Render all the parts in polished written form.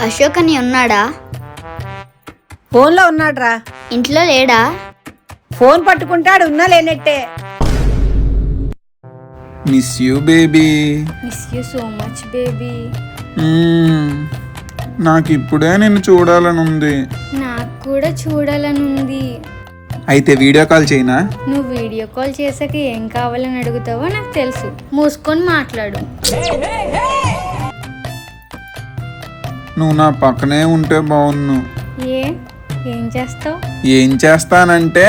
అశోక్ అని ఉన్నాడా? ఫోన్లో ఉన్నాడ్రా. ఇంట్లో లేడా? ఫోన్ పట్టుకుంటాడు, ఉన్నా లేనట్టే. Miss you baby. Miss you so much baby. నాకు ఇప్పుడే నిన్ను చూడాలని ఉంది. నాకు కూడా చూడాలని ఉంది. అయితే వీడియో కాల్ చేయనా? నువ్వు వీడియో కాల్ చేసాక ఏం కావాలని అడుగుతావో నాకు తెలుసు. మూసుకొని మాట్లాడు. నువ్వు నా పక్కనే ఉంటే బాగున్ను. ఏం చేస్తావు? ఏం చేస్తానంటే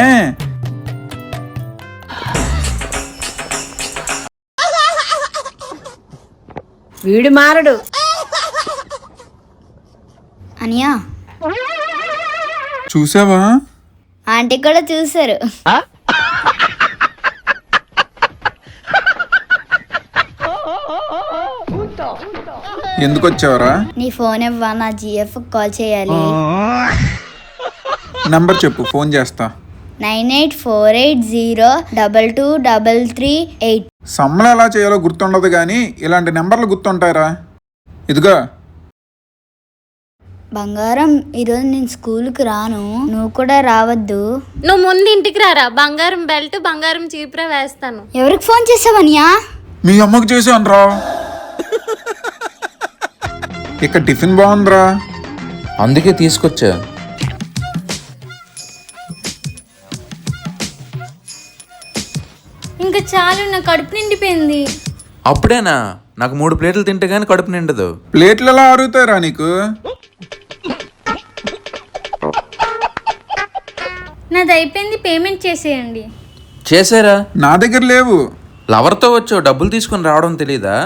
వీడు మారడు. అనియా, చూసావా? ఆంటీ కూడా చూసారు. ఎందుకు వచ్చావరా? నీ ఫోన్ ఇవ్వా, నా జిఎఫ్ కాల్ చేయాలి. నంబర్ చెప్పు, ఫోన్ చేస్తా. 9848022338. సమ్మలు ఎలా చేయాలో గుర్తుండదు కానీ ఇలాంటి నెంబర్లు గుర్తుంటారా? ఇదిగో బంగారం, ఈరోజు నేను స్కూల్కి రాను, నువ్వు కూడా రావద్దు. నువ్వు ముందు ఇంటికి రారా, బంగారం బెల్ట్ బంగారం చీపురా వేస్తాను. ఎవరికి ఫోన్ చేసావనియా? మీ అమ్మకు చేసానురా. ఇక్కడ టిఫిన్ బాగుందిరా, అందుకే తీసుకొచ్చా. ఇంకా చాలు, నా కడుపు నిండిపోయింది. అప్పుడేనా? నాకు 3 ప్లేట్లు తింటే గానీ కడుపు నిండదు. ప్లేట్లు ఎలా అరుగుతారా నీకు? నాది అయిపోయింది, పేమెంట్ చేసేయండి. చేసారా? నా దగ్గర లేవు. లవర్తో వచ్చావు, డబ్బులు తీసుకుని రావడం తెలీదా?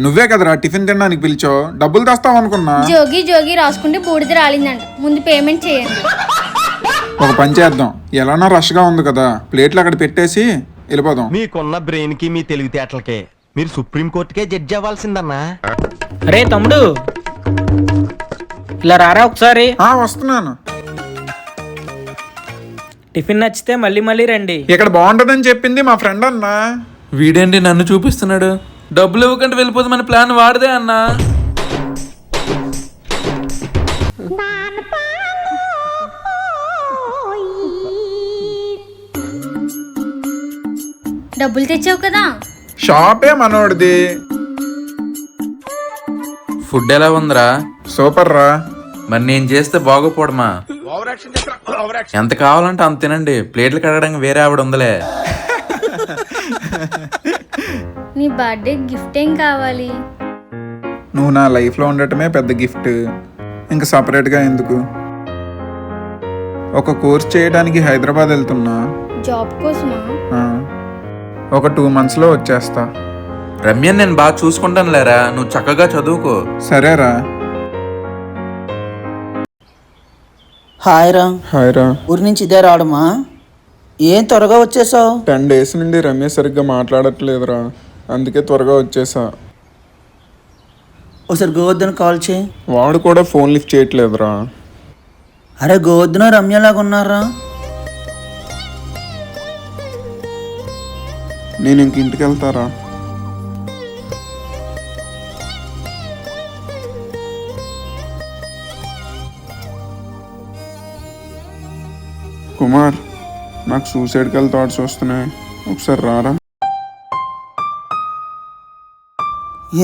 నువ్వే కదరా టిఫిన్ తినడానికి పిలిచావు, డబ్బులు తెస్తావు అనుకున్నా. జోగి జోగి రాసుకుంటే బూడిద రాలిందంట, ముందు పేమెంట్ చేయండి. ఒక పని చేద్దాం, ఎలానో రష్గా ఉంది కదా, ప్లేట్లు అక్కడ పెట్టేసి వెళ్ళిపోదాం. మీకున్న బ్రెయిన్ కి మీ తెలివితేటలకే మీరు సుప్రీం కోర్టుకే జడ్జి అవ్వాల్సిందన్నా. అరే తమ్ముడు, ఇలా రారా ఒకసారి. వస్తున్నాను. టిఫిన్ నచ్చితే మళ్ళీ మళ్ళీ రండి. ఇక్కడ బాగుంటదని చెప్పింది మా ఫ్రెండ్ అన్నా. వీడేంటి నన్ను చూపిస్తున్నాడు? డబ్బులు ఇవ్వకుండా వెళ్ళిపోతే మన ప్లాన్ వాడదే అన్నా. డబ్బులు తెచ్చావు కదా. షాపే మనోడిది. ఫుడ్ ఎలా ఉందిరా? సూపర్ రా. మరి నేను చేస్తే బాగోపోవడమా? ఎంత కావాలంటే అంత తినండి, ప్లేట్లు కడగడానికి వేరే ఆవిడ ఉందలే. నీ బర్త్డే గిఫ్ట్ ఏం కావాలి? నువ్వు నా లైఫ్లో ఉండటమే పెద్ద గిఫ్ట్, ఇంకా సపరేట్గా ఎందుకు? ఒక కోర్స్ చేయడానికి హైదరాబాద్ వెళ్తున్నా. జాబ్ కోసమా? ఒక 2 monthsలో వచ్చేస్తా. రమ్యని నేను బాగా చూసుకుంటాను లేరా, నువ్వు చక్కగా చదువుకో. సరేరా. హాయ్ రా. హాయ్ రా. ఊరి నుంచి ఇదే రావడమా? ఏం త్వరగా వచ్చేసావు? 10 days నుండి రమ్య సరిగ్గా మాట్లాడట్లేదురా, అందుకే త్వరగా వచ్చేసా. ఒకసారి గోవర్ధన్ కాల్ చేయి. వాడు కూడా ఫోన్ లిఫ్ట్ చేయట్లేదురా. అరే గోవర్ధన్ రమ్యలాగా ఉన్నారా? నేను ఇంక ఇంటికి వెళ్తారా. కుమార్, నాకు సూసైడ్కల్ థాట్స్ వస్తున్నాయి, ఒకసారి రారా.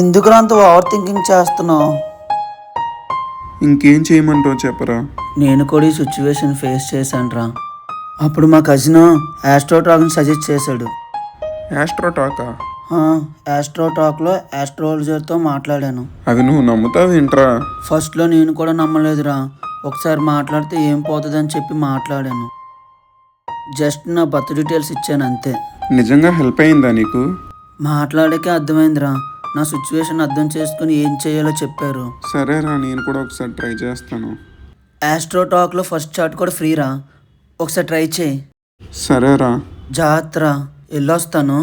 ఎందుకు అంత ఓవర్ థింకింగ్ చేస్తున్నావు? ఇంకేం చేయమంటావు చెప్పరా. నేను కూడా ఈ సిచ్యువేషన్ ఫేస్ చేశాను రా. అప్పుడు మా కజిన్ ఆస్ట్రోటాక్ని సజెస్ట్ చేశాడు. యాస్ట్రోటాకా? ఆస్ట్రోటాక్లో ఆస్ట్రాలజర్తో మాట్లాడాను. అవి నువ్వు నమ్ముతావు ఏంట్రా? ఫస్ట్లో నేను కూడా నమ్మలేదురా. ఒకసారి మాట్లాడితే ఏం పోతుందని చెప్పి మాట్లాడాను. జస్ట్ నా బర్త్ డీటెయిల్స్ ఇచ్చాను అంతే. నిజంగా హెల్ప్ అయిందా నీకు? మాట్లాడాకే అర్థమైందిరా. నా సిచ్యువేషన్ అర్థం చేసుకుని ఏం చేయాలో చెప్పారు. సరేరా, నేను కూడా ఒకసారి ట్రై చేస్తాను. ఆస్ట్రోటాక్లో ఫస్ట్ చాట్ కూడా ఫ్రీరా, ఒకసారి ట్రై చేయి. సరేరా. జాగ్రత్త, వెళ్ళొస్తాను.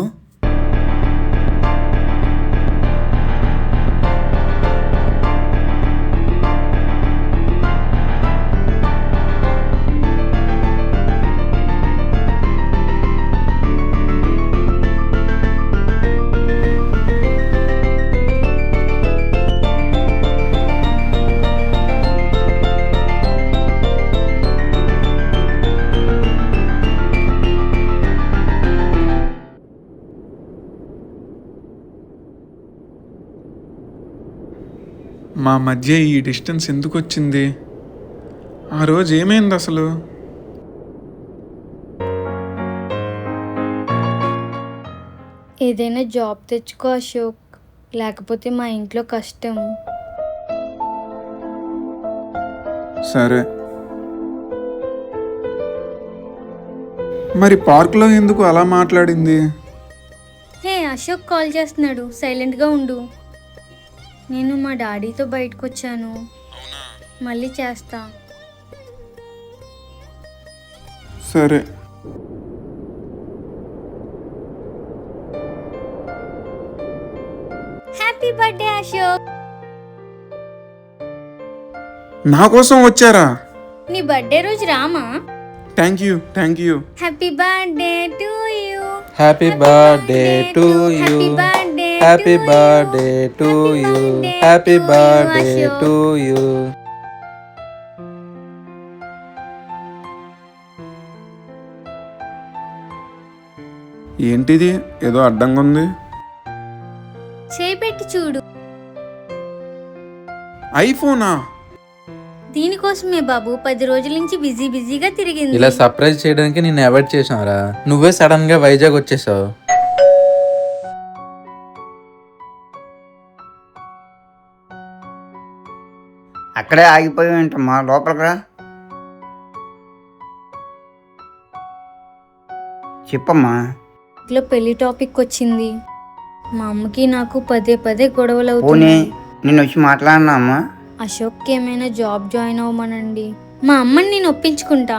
మా మధ్య ఈ డిస్టెన్స్ ఎందుకు వచ్చింది? ఆ రోజు ఏమైంది అసలు? ఏదైనా జాబ్ తెచ్చుకో అశోక్, లేకపోతే మా ఇంట్లో కష్టం. సరే, మరి పార్క్లో ఎందుకు అలా మాట్లాడింది? హే, అశోక్ కాల్ చేస్తున్నాడు, సైలెంట్గా ఉండు. నేను మా డాడీతో బయటకు వచ్చాను, మళ్ళీ చేస్తా. సరే. Happy birthday Ashok. నా కోసం వచ్చారా? నీ బర్త్డే రోజు Rama? Thank you, thank you. Happy birthday to you. Happy birthday to you. Happy birthday to you. Happy birthday to you. ఏంటిది, ఏదో అడ్డంగా ఉంది? చేయి పెట్టి చూడు. ఐఫోనా? దీనికోసమే బాబు 10 రోజుల నుంచి బిజీగా తిరిగింది. ఇలా సర్ప్రైజ్ చేయడానికి నేను అవాయిడ్ చేసావురా. నువ్వే సడన్ గా వైజాగ్ వచ్చేసావు. అక్కడే ఆగిపోయావేంటమ్మా, లోపలికి రా. చెప్పమ్మా. ఇంట్లో పెళ్లి టాపిక్ వచ్చింది. మా అమ్మకి నాకు పదే గొడవలు పోనీ అవుతున్నాయి. నిన్ను వచ్చి మాట్లాడినా అమ్మా. అశోక్కి ఏమైనా జాబ్ జాయిన్ అవ్వమనండి, మా అమ్మని నేను ఒప్పించుకుంటా.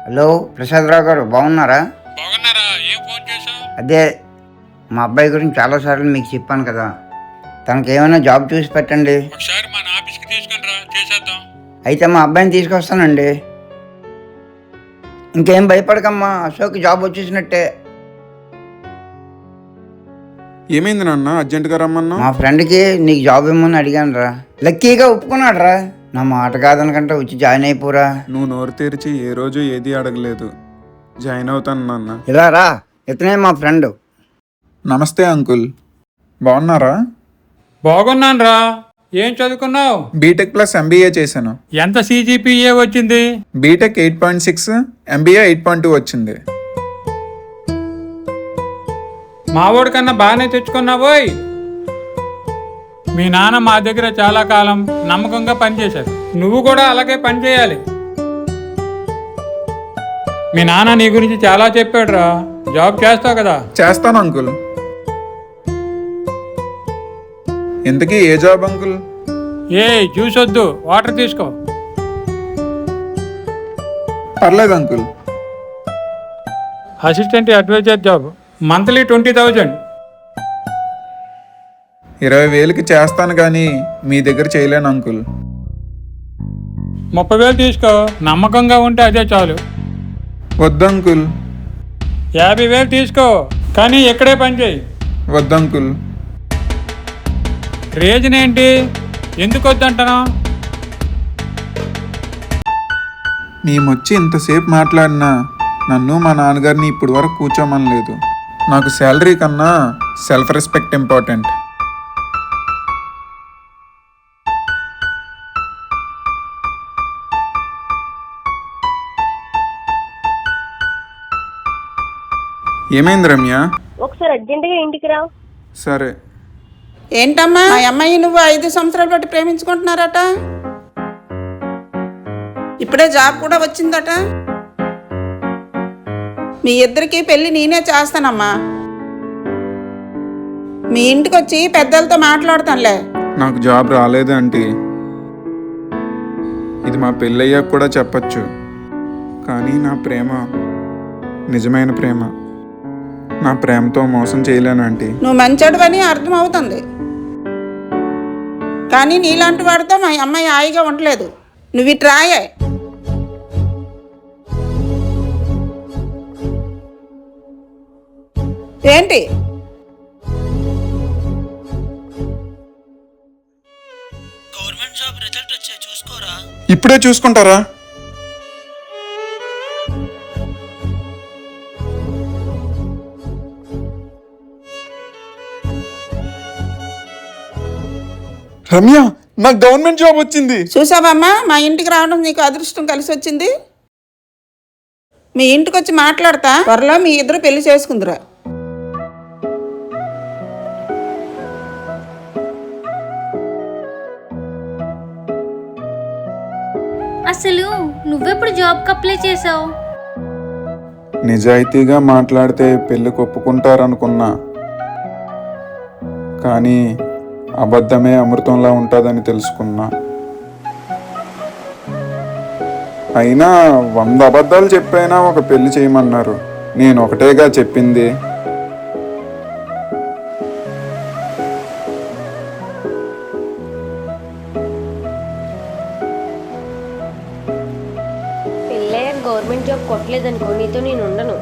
హలో ప్రసాదరావు గారు, బాగున్నారా? అదే మా అబ్బాయి గురించి చాలాసార్లు మీకు చెప్పాను కదా, తనకి ఏమైనా జాబ్ చూసి పెట్టండి. అయితే మా అబ్బాయిని తీసుకొస్తానండి. ఇంకేం భయపడకమ్మా, అశోక్ జాబ్ వచ్చేసినట్టే. ఏమైంది నాన్న, అర్జెంటుగా రమ్మన్నా? మా ఫ్రెండ్కి నీకు జాబ్ ఇమ్మని అడిగాను రా, లక్కీగా ఒప్పుకున్నాడు రా. నా మాట కాదనకంటే వచ్చి జాయిన్ అయిపోరా. నువ్వు నోరు తెరిచి ఏ రోజు ఏది అడగలేదు. జాయిన్ అవుతాను నాన్న. ఇలా రా, ఇతనే మా ఫ్రెండ్. నమస్తే అంకుల్, బాగున్నారా? బాగున్నాను రా. ఏం చదువుకున్నావు? బీటెక్ ప్లస్ ఎంబీఏ చేశాను. ఎంత CGPA వచ్చింది? బీటెక్ 8.6, ఎంబీఏ 8.2 వచ్చింది. మావోడి కన్నా బాగానే తెచ్చుకున్నావోయ్. మీ నాన్న మా దగ్గర చాలా కాలం నమ్మకంగా పనిచేశారు. నువ్వు కూడా అలాగే పనిచేయాలి. మీ నాన్న నీ గురించి చాలా చెప్పాడు రా. జాబ్ చేస్తావు కదా? చేస్తాను అంకుల్. ఇంతకీ ఏ జాబ్ అంకుల్? జ్యూస్ వద్దు, వాటర్ తీసుకో. పర్లేదు uncle. Assistant adviser job, monthly 20,000. 20,000కి చేస్తాను కానీ మీ దగ్గర చేయలేను అంకుల్. 30,000 తీసుకో, నమ్మకంగా ఉంటే అదే చాలు. వద్దు అంకుల్. 50,000 తీసుకో, కానీ ఇక్కడే పని చేయి. వద్దు అంకుల్. రీజన్ ఏంటి, ఎందుకు వద్దంటాను? మేమొచ్చి ఇంతసేపు మాట్లాడినా నన్ను మా నాన్నగారిని ఇప్పటి వరకు కూర్చోమనలేదు. నాకు శాలరీ కన్నా సెల్ఫ్ రెస్పెక్ట్ ఇంపార్టెంట్. ఏమైంది రమ్య? ఒకసారి అర్జెంటుగా ఇంటికి రా. సరే. ఏంటమ్మా, మా అమ్మాయి నువ్వు 5 సంవత్సరాలు బట్టి ప్రేమించుకుంటున్నారట, ఇప్పుడే జాబ్ కూడా వచ్చిందట. మీ ఇద్దరికి పెళ్లి నేనే చేస్తానమ్మా. మీ ఇంటికి వచ్చి పెద్దలతో మాట్లాడతానులే. నాకు జాబ్ రాలేదు ఆంటీ. ఇది మా పెళ్ళయ్యాక కూడా చెప్పచ్చు. కానీ నా ప్రేమ నిజమైన ప్రేమ. నా ప్రేమతో మోసం చేయలేను ఆంటీ. నువ్వు మంచోడువని అర్థం అవుతుంది, కానీ నీలాంటి వాడితో మా అమ్మాయి హాయిగా ఉండలేదు. నువ్వు ఇటు రాయే. ఏంటి? గవర్నమెంట్ జాబ్ రిజల్ట్ వచ్చాయి, చూసుకోరా. ఇప్పుడే చూసుకుంటారా? రమ్య నాకు గవర్నమెంట్ జాబ్ వచ్చింది. చూసావమ్మా, మా ఇంటికి రావడం నీకు అదృష్టం కలిసి వచ్చింది. మీ ఇంటికి వచ్చి మాట్లాడతా, త్వరలో మీ ఇద్దరు పెళ్లి చేసుకుందిరా. అసలు నువ్వెప్పుడు జాబ్కి అప్లై చేసావు? నిజాయితీగా మాట్లాడితే పెళ్ళికి ఒప్పుకుంటారనుకున్నా, కానీ అబద్ధమే అమృతంలా ఉంటుందని తెలుసుకున్నా. అయినా 100 అబద్ధాలు చెప్పైనా ఒక పెళ్లి చేయమన్నారు. నేను ఒకటేగా చెప్పింది. పెళ్ళయ్యాక గవర్నమెంట్ జాబ్ కొట్టలేదనుకో, నీతో నేను ఉండను.